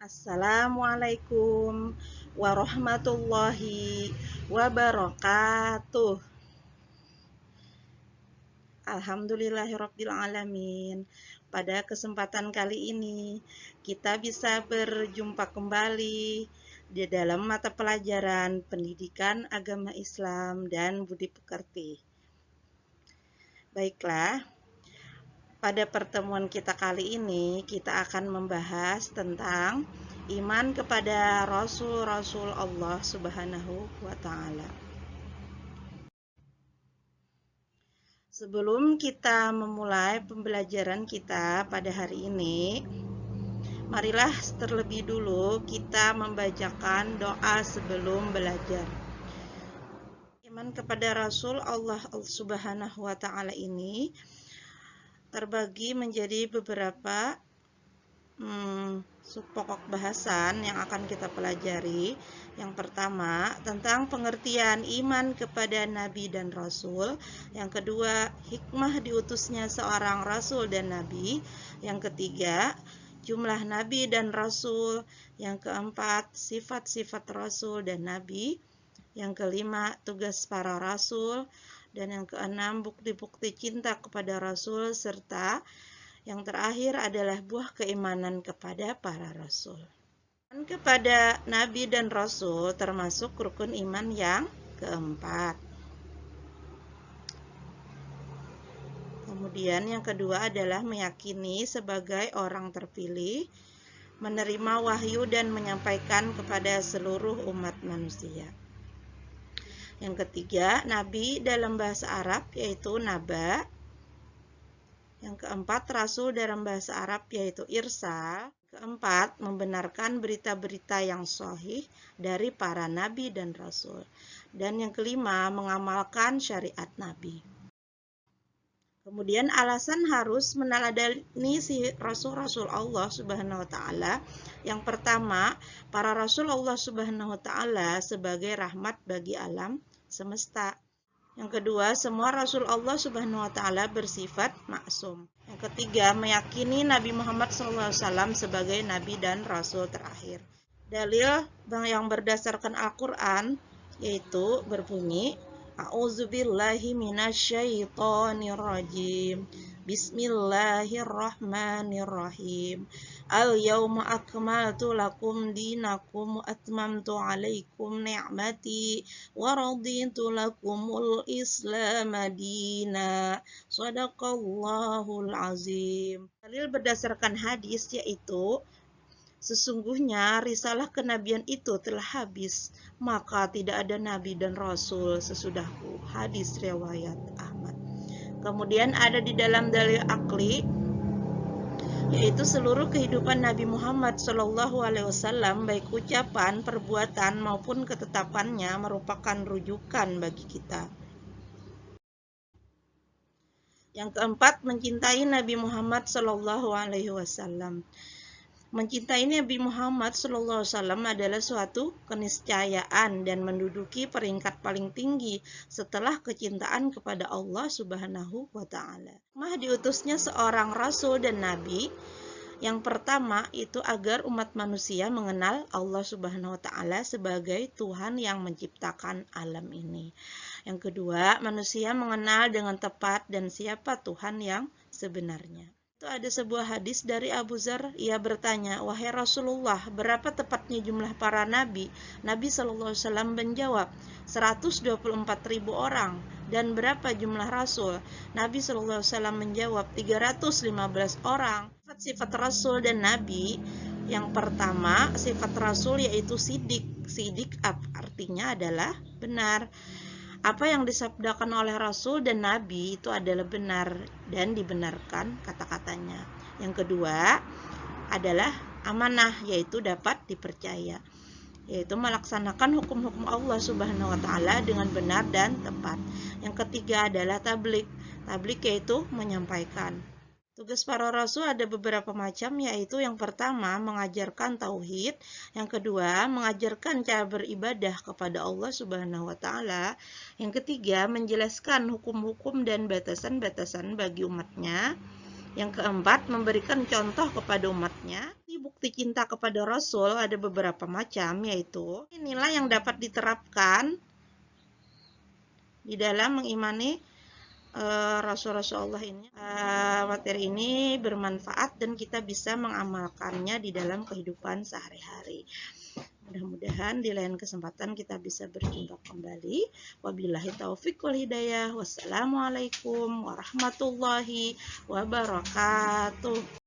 Assalamualaikum warahmatullahi wabarakatuh. Alhamdulillahirabbil alamin. Pada kesempatan kali ini kita bisa berjumpa kembali di dalam mata pelajaran Pendidikan Agama Islam dan Budi Pekerti. Baiklah, pada pertemuan kita kali ini kita akan membahas tentang iman kepada Rasul-Rasul Allah Subhanahu wa Ta'ala. Sebelum kita memulai pembelajaran kita pada hari ini, marilah terlebih dulu kita membacakan doa sebelum belajar. Iman kepada Rasul Allah Subhanahu wa Ta'ala ini terbagi menjadi beberapa pokok bahasan yang akan kita pelajari. Yang pertama, tentang pengertian iman kepada Nabi dan Rasul. Yang kedua, hikmah diutusnya seorang Rasul dan Nabi. Yang ketiga, jumlah Nabi dan Rasul. Yang keempat, sifat-sifat Rasul dan Nabi. Yang kelima, tugas para Rasul. Dan yang keenam, bukti-bukti cinta kepada Rasul, serta yang terakhir adalah buah keimanan kepada para Rasul. Iman kepada Nabi dan Rasul termasuk rukun iman yang keempat. Kemudian yang kedua adalah meyakini sebagai orang terpilih, menerima wahyu dan menyampaikan kepada seluruh umat manusia. Yang ketiga, Nabi dalam bahasa Arab yaitu Naba. Yang keempat, Rasul dalam bahasa Arab yaitu Irsal. Keempat, membenarkan berita-berita yang sahih dari para Nabi dan Rasul. Dan yang kelima, mengamalkan syariat Nabi. Kemudian alasan harus meneladani si Rasul-Rasul Allah Subhanahu wa Ta'ala. Yang pertama, para Rasul Allah Subhanahu wa Ta'ala sebagai rahmat bagi alam semesta. Yang kedua, semua Rasul Allah Subhanahu wa Ta'ala bersifat maksum. Yang ketiga, meyakini Nabi Muhammad SAW sebagai Nabi dan Rasul terakhir. Dalil yang berdasarkan Al-Quran yaitu berbunyi, A'udzubillahi minasyaitonirrajim. Bismillahirrahmanirrahim. Al-yawma akmaltu lakum dinakum wa atmamtu alaikum ni'mati wa raditu lakumul islam dina. Shadaqallahul azim. Dalil berdasarkan hadis yaitu, sesungguhnya risalah kenabian itu telah habis, maka tidak ada nabi dan rasul sesudahku. Hadis riwayat Ahmad. Kemudian ada di dalam dalil akli yaitu seluruh kehidupan Nabi Muhammad SAW, baik ucapan, perbuatan maupun ketetapannya merupakan rujukan bagi kita. Yang keempat, mencintai Nabi Muhammad SAW. Mencintai Nabi Muhammad SAW adalah suatu keniscayaan dan menduduki peringkat paling tinggi setelah kecintaan kepada Allah Subhanahu wa Ta'ala. Hikmah diutusnya seorang Rasul dan Nabi. Yang pertama itu agar umat manusia mengenal Allah Subhanahu wa Ta'ala sebagai Tuhan yang menciptakan alam ini. Yang kedua, manusia mengenal dengan tepat dan siapa Tuhan yang sebenarnya. Itu ada sebuah hadis dari Abu Dzar. Ia bertanya, wahai Rasulullah, berapa tepatnya jumlah para nabi? Nabi SAW menjawab, 124.000 orang. Dan berapa jumlah Rasul? Nabi SAW menjawab, 315 orang. Sifat Rasul dan Nabi, yang pertama, sifat Rasul yaitu sidik. Sidik artinya adalah benar. Apa yang disabdakan oleh Rasul dan Nabi itu adalah benar dan dibenarkan kata-katanya. Yang kedua adalah amanah, yaitu dapat dipercaya, yaitu melaksanakan hukum-hukum Allah Subhanahu wa Ta'ala dengan benar dan tepat. Yang ketiga adalah tabligh. Tabligh yaitu menyampaikan. Tugas para rasul ada beberapa macam, yaitu yang pertama mengajarkan tauhid, yang kedua mengajarkan cara beribadah kepada Allah Subhanahu wa Ta'ala, yang ketiga menjelaskan hukum-hukum dan batasan-batasan bagi umatnya, Yang keempat, memberikan contoh kepada umatnya. Bukti cinta kepada Rasul ada beberapa macam, yaitu nilai yang dapat diterapkan di dalam mengimani Rasul-Rasulullah ini. Materi ini bermanfaat dan kita bisa mengamalkannya di dalam kehidupan sehari-hari. Mudah-mudahan di lain kesempatan kita bisa berjumpa kembali. Wabillahi taufiq wal hidayah. Wassalamualaikum warahmatullahi wabarakatuh.